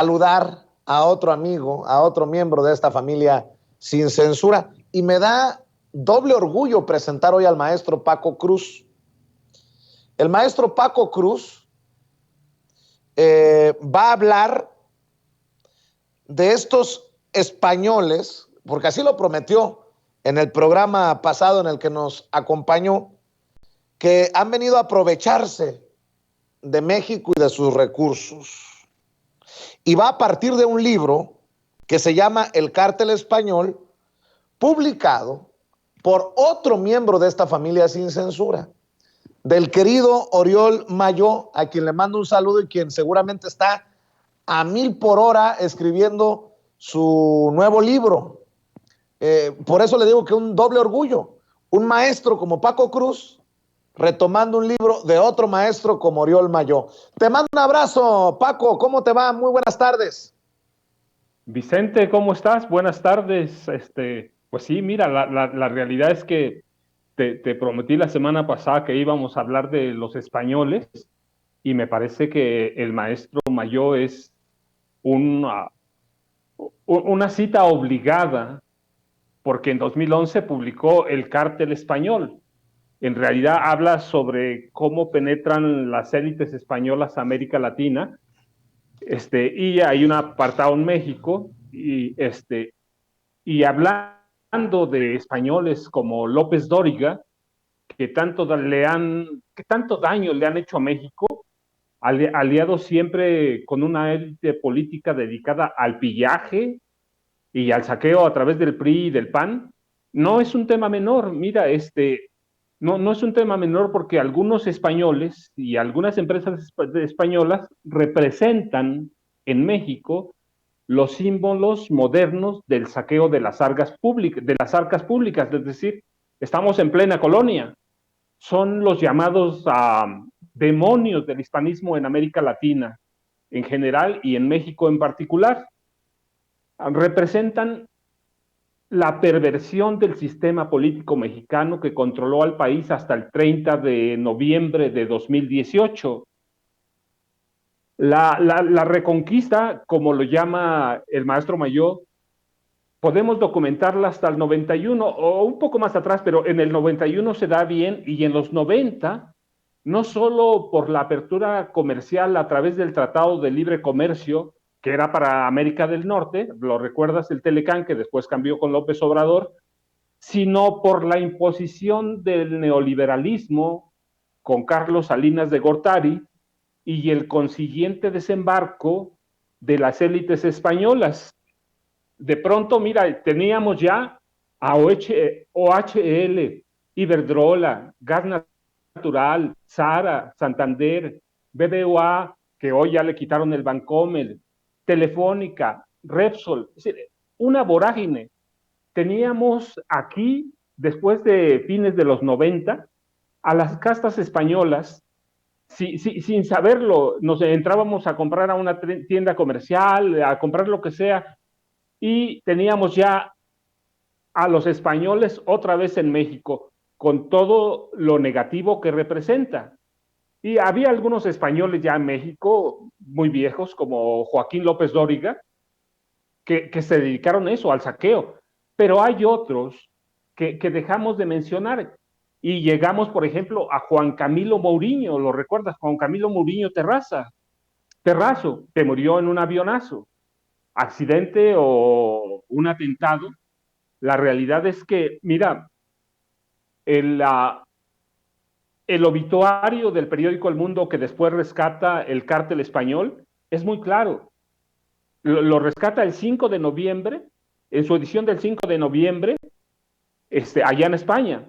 saludar a otro amigo, a otro miembro de esta familia sin censura. Y me da doble orgullo presentar hoy al maestro Paco Cruz. El maestro Paco Cruz va a hablar de estos españoles, porque así lo prometió en el programa pasado en el que nos acompañó, que han venido a aprovecharse de México y de sus recursos. Y va a partir de un libro que se llama El Cártel Español, publicado por otro miembro de esta familia sin censura, del querido Oriol Mayó, a quien le mando un saludo y quien seguramente está a 1000 por hora escribiendo su nuevo libro. Por eso le digo que un doble orgullo, un maestro como Paco Cruz retomando un libro de otro maestro como Oriol Mayó. Te mando un abrazo, Paco, ¿cómo te va? Muy buenas tardes. Vicente, ¿cómo estás? Buenas tardes. Pues sí, mira, la realidad es que te prometí la semana pasada que íbamos a hablar de los españoles y me parece que el maestro Mayó es una cita obligada porque en 2011 publicó El Cártel Español. En realidad habla sobre cómo penetran las élites españolas a América Latina. Y hay un apartado en México y hablando de españoles como López Dóriga, que tanto daño le han hecho a México, aliados siempre con una élite política dedicada al pillaje y al saqueo a través del PRI y del PAN, no es un tema menor. Mira, no es un tema menor porque algunos españoles y algunas empresas españolas representan en México los símbolos modernos del saqueo de las arcas públicas, es decir, estamos en plena colonia. Son los llamados demonios del hispanismo en América Latina en general y en México en particular. Representan la perversión del sistema político mexicano que controló al país hasta el 30 de noviembre de 2018. La reconquista, como lo llama el maestro Mayó, podemos documentarla hasta el 91 o un poco más atrás, pero en el 91 se da bien y en los 90, no solo por la apertura comercial a través del Tratado de Libre Comercio, que era para América del Norte, lo recuerdas, el Telecán, que después cambió con López Obrador, sino por la imposición del neoliberalismo con Carlos Salinas de Gortari y el consiguiente desembarco de las élites españolas. De pronto, mira, teníamos ya a OHL, Iberdrola, Gas Natural, Sara, Santander, BBVA, que hoy ya le quitaron el Bancomer, Telefónica, Repsol, es decir, una vorágine. Teníamos aquí, después de fines de los 90, a las castas españolas, sin saberlo, nos entrábamos a comprar a una tienda comercial, a comprar lo que sea, y teníamos ya a los españoles otra vez en México, con todo lo negativo que representa. Y había algunos españoles ya en México, muy viejos, como Joaquín López Dóriga, que se dedicaron a eso, al saqueo. Pero hay otros que dejamos de mencionar. Y llegamos, por ejemplo, a Juan Camilo Mourinho, ¿lo recuerdas? Juan Camilo Mourinho Terrazo, que murió en un avionazo, accidente o un atentado. La realidad es que, mira, el, uh, el obituario del periódico El Mundo que después rescata el Cártel Español es muy claro. Lo rescata el 5 de noviembre, en su edición del 5 de noviembre, allá en España,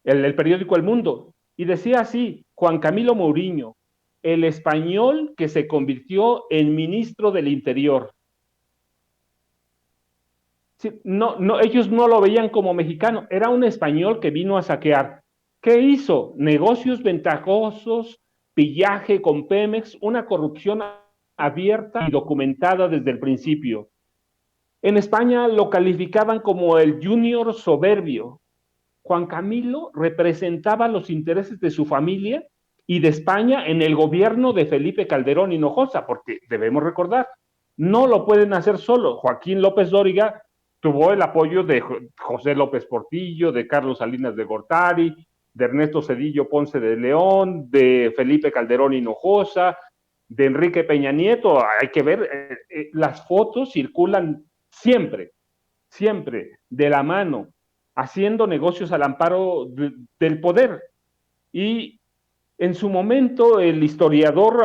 el periódico El Mundo. Y decía así, Juan Camilo Mourinho, el español que se convirtió en ministro del Interior. Sí, ellos no lo veían como mexicano, era un español que vino a saquear. ¿Qué hizo? Negocios ventajosos, pillaje con Pemex, una corrupción abierta y documentada desde el principio. En España lo calificaban como el junior soberbio. Juan Camilo representaba los intereses de su familia y de España en el gobierno de Felipe Calderón Hinojosa, porque debemos recordar, No lo pueden hacer solo. Joaquín López Dóriga tuvo el apoyo de José López Portillo, de Carlos Salinas de Gortari, de Ernesto Zedillo Ponce de León, de Felipe Calderón Hinojosa, de Enrique Peña Nieto. Hay que ver, las fotos circulan siempre, siempre, de la mano, haciendo negocios al amparo del poder. Y en su momento, el historiador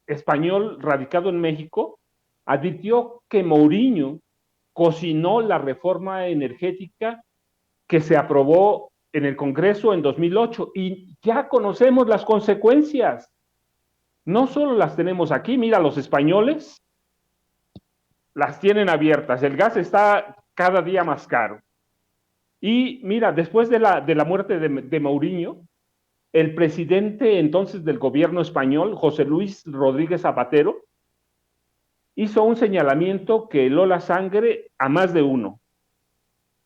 español radicado en México advirtió que Mourinho cocinó la reforma energética que se aprobó en el Congreso en 2008 y ya conocemos las consecuencias. No solo las tenemos aquí, mira, los españoles las tienen abiertas, el gas está cada día más caro. Y mira, después de la muerte de Mourinho, el presidente entonces del gobierno español, José Luis Rodríguez Zapatero, hizo un señalamiento que heló la sangre a más de uno.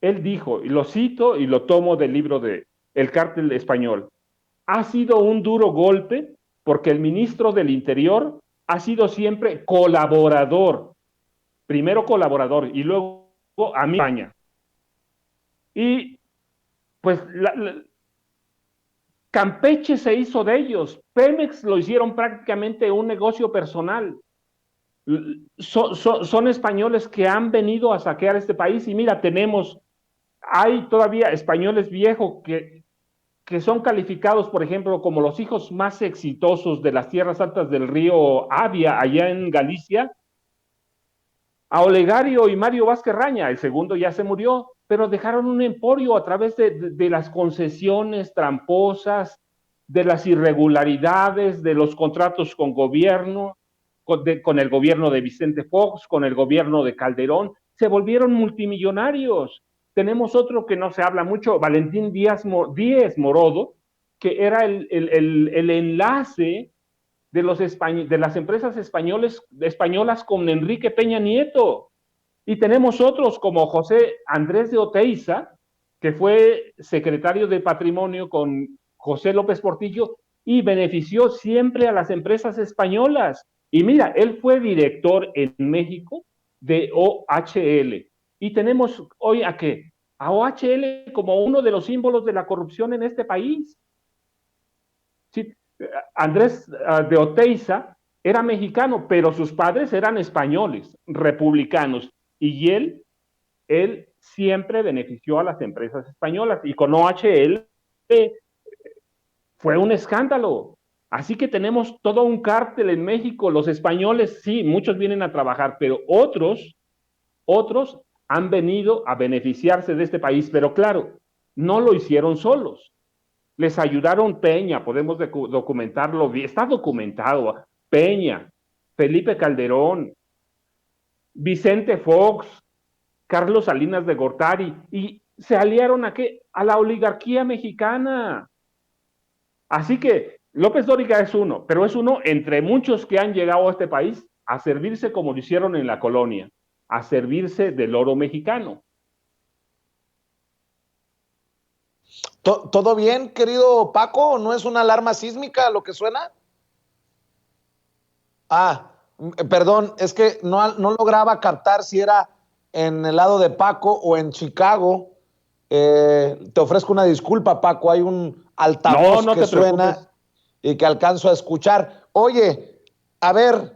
Él dijo, y lo cito y lo tomo del libro de El Cártel Español: ha sido un duro golpe porque el ministro del Interior ha sido siempre colaborador, primero colaborador y luego a mi España. Y pues Campeche se hizo de ellos, Pemex lo hicieron prácticamente un negocio personal. Son españoles que han venido a saquear este país y mira, hay todavía españoles viejos que son calificados, por ejemplo, como los hijos más exitosos de las tierras altas del río Avia, allá en Galicia, a Olegario y Mario Vázquez Raña. El segundo ya se murió, pero dejaron un emporio a través de las concesiones tramposas, de las irregularidades, de los contratos con gobierno, con el gobierno de Vicente Fox, con el gobierno de Calderón. Se volvieron multimillonarios. Tenemos otro que no se habla mucho, Valentín Díaz Morodo, que era el enlace de las empresas españolas con Enrique Peña Nieto. Y tenemos otros como José Andrés de Oteiza, que fue secretario de Patrimonio con José López Portillo y benefició siempre a las empresas españolas. Y mira, él fue director en México de OHL. Y tenemos hoy a qué? A OHL como uno de los símbolos de la corrupción en este país. Sí, Andrés de Oteiza era mexicano, pero sus padres eran españoles, republicanos, y él siempre benefició a las empresas españolas, y con OHL fue un escándalo. Así que tenemos todo un cártel en México. Los españoles, sí, muchos vienen a trabajar, pero otros han venido a beneficiarse de este país, pero claro, no lo hicieron solos. Les ayudaron Peña, podemos documentarlo, está documentado, Peña, Felipe Calderón, Vicente Fox, Carlos Salinas de Gortari, y se aliaron ¿a qué? A la oligarquía mexicana. Así que López Dóriga es uno, pero es uno entre muchos que han llegado a este país a servirse como lo hicieron en la colonia, a servirse del oro mexicano. ¿Todo bien, querido Paco? ¿No es una alarma sísmica lo que suena? Perdón, es que no lograba captar si era en el lado de Paco o en Chicago. Te ofrezco una disculpa, Paco. Hay un altavoz que suena y que alcanzo a escuchar. Oye, a ver,